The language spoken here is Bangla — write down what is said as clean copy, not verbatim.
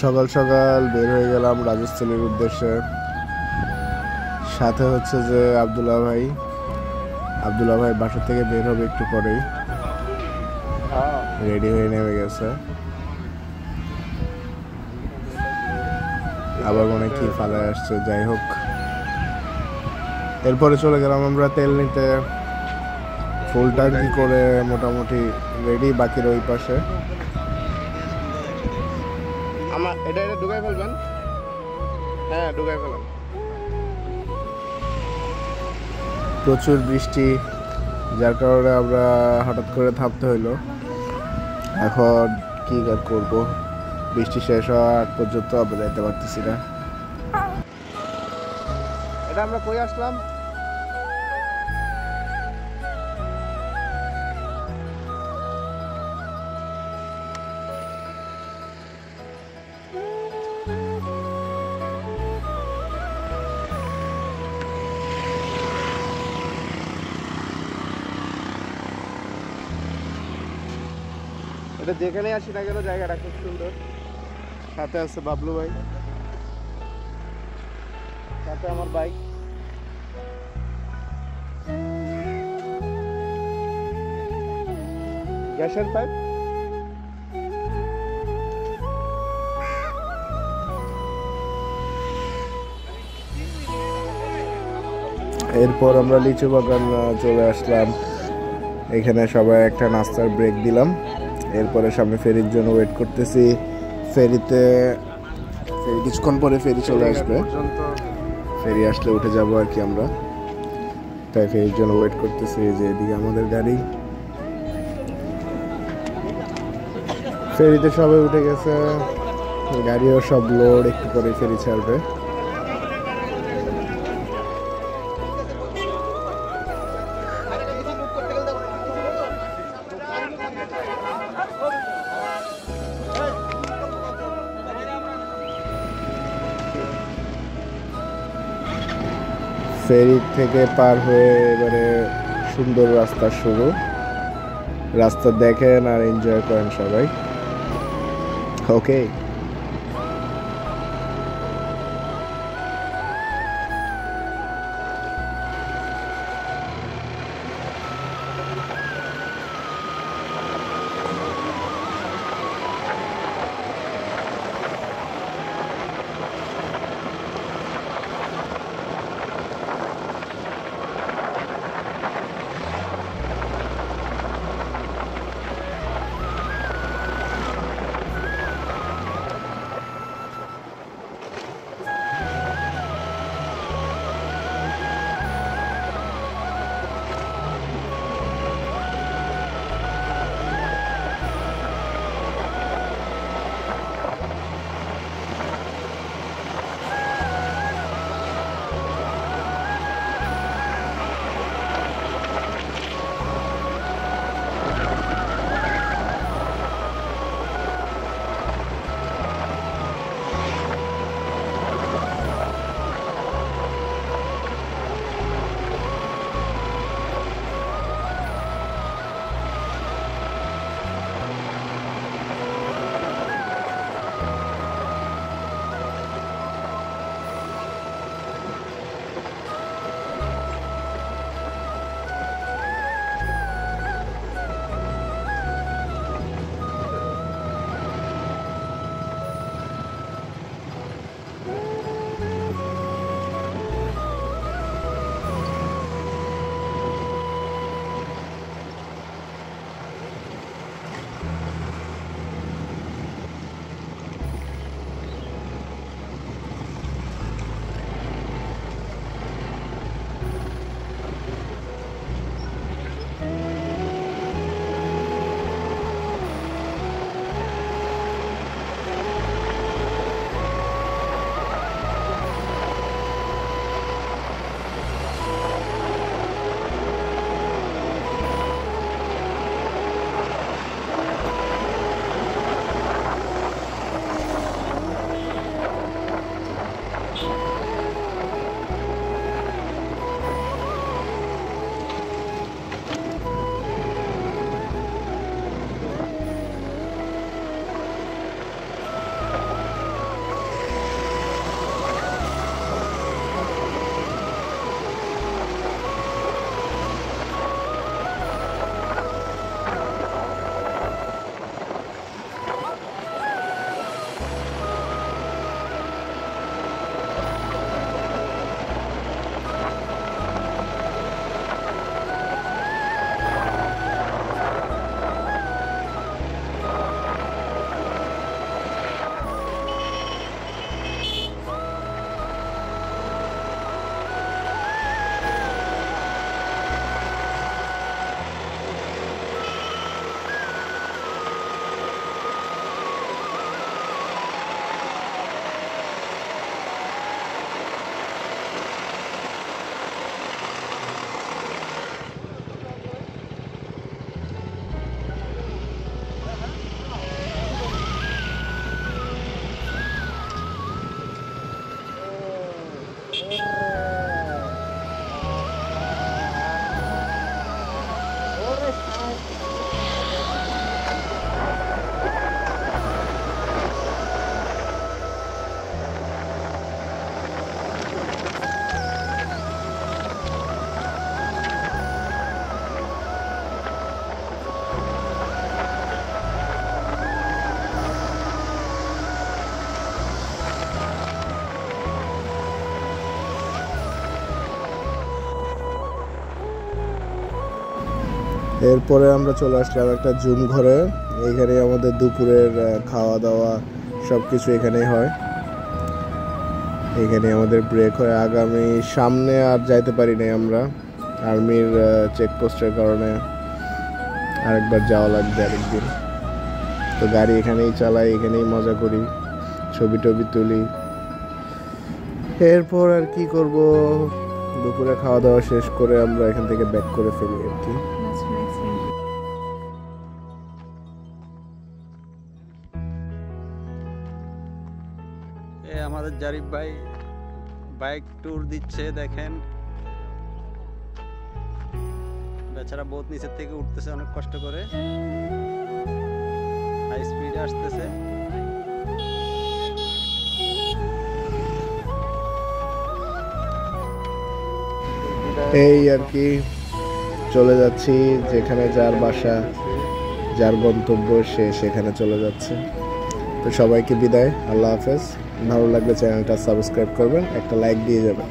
সকাল সকাল বের হয়ে গেলাম রাজস্থলীর উদ্দেশ্যে। সাথে হচ্ছে যে আব্দুল্লাহ ভাই বাসা থেকে বের হবে একটু পরেই, রেডি হয়ে নেমে গেছে। আবার মনে কি ফালায় আসছে, যাই হোক। এরপরে চলে গেলাম আমরা তেল নিতে, ফুল ট্যাঙ্কি করে মোটামুটি রেডি। বাকির ওই পাশে আমার এটা ঢুকাই ফেলবেন। হ্যাঁ, ঢুকাই ফেলেন। প্রচুর বৃষ্টি, যার কারণে আমরা হঠাৎ করে থামতে হইলো। এখন কি আর করবো, বৃষ্টি শেষ হওয়ার আগ পর্যন্ত আমরা যেতে পারতেছি না। এটা আমরা কই আসলাম? এটা যেখানে আসি না কেন জায়গাটা খুব সুন্দর। সাথে আছে বাবলু ভাই, সাথে আমার বাইক। গ্যাসের পাইপ। এরপর আমরা লিচু বাগান চলে আসলাম। এখানে সবাই একটা নাস্তার ব্রেক দিলাম। এরপরে সামনে ফেরির জন্য ওয়েট করতেছি। ফেরি কিছুক্ষণ পরে ফেরি চলে আসবে। ফেরি আসলে উঠে যাব আর কি আমরা, তাই ফেরির জন্য ওয়েট করতেছি। যে এদিকে আমাদের গাড়ি, ফেরিতে সবাই উঠে গেছে, গাড়িও সব লোড, একটু পরে ফেরি ছাড়বে। ফেরি থেকে পার হয়ে এবারে সুন্দর রাস্তা শুরু। রাস্তা দেখেন আর এনজয় করেন সবাই। ওকে, এরপরে আমরা চলে আসলাম একটা জুম ঘরে। এখানে আমাদের দুপুরের খাওয়া দাওয়া সব কিছু এখানেই হয়। এখানে আমাদের ব্রেক হয়। আগামী সামনে আর যাইতে পারি নাই আমরা, আর্মির চেকপোস্টের কারণে আরেকবার যাওয়া লাগবে আরেকদিন। তো গাড়ি এখানেই চালাই, এখানেই মজা করি, ছবি টবি তুলি। এরপর আর কি করব, দুপুরে খাওয়া দাওয়া শেষ করে আমরা এখান থেকে ব্যাক করে ফেলি আর কি। আমাদের জারিফ ভাই বাইক ট্যুর দিচ্ছে, দেখেন বেচারা বহুত নিচের থেকে উঠতেছে অনেক কষ্ট করে, হাই স্পিডে আসতেছে। এই আর কি চলে যাচ্ছি, যেখানে যার বাসা যার গন্তব্য সে সেখানে চলে যাচ্ছে। তো সবাইকে বিদায়, আল্লাহ হাফেজ। ভালো লাগলে চ্যানেলটা সাবস্ক্রাইব করবেন, একটা লাইক দিয়ে যাবেন।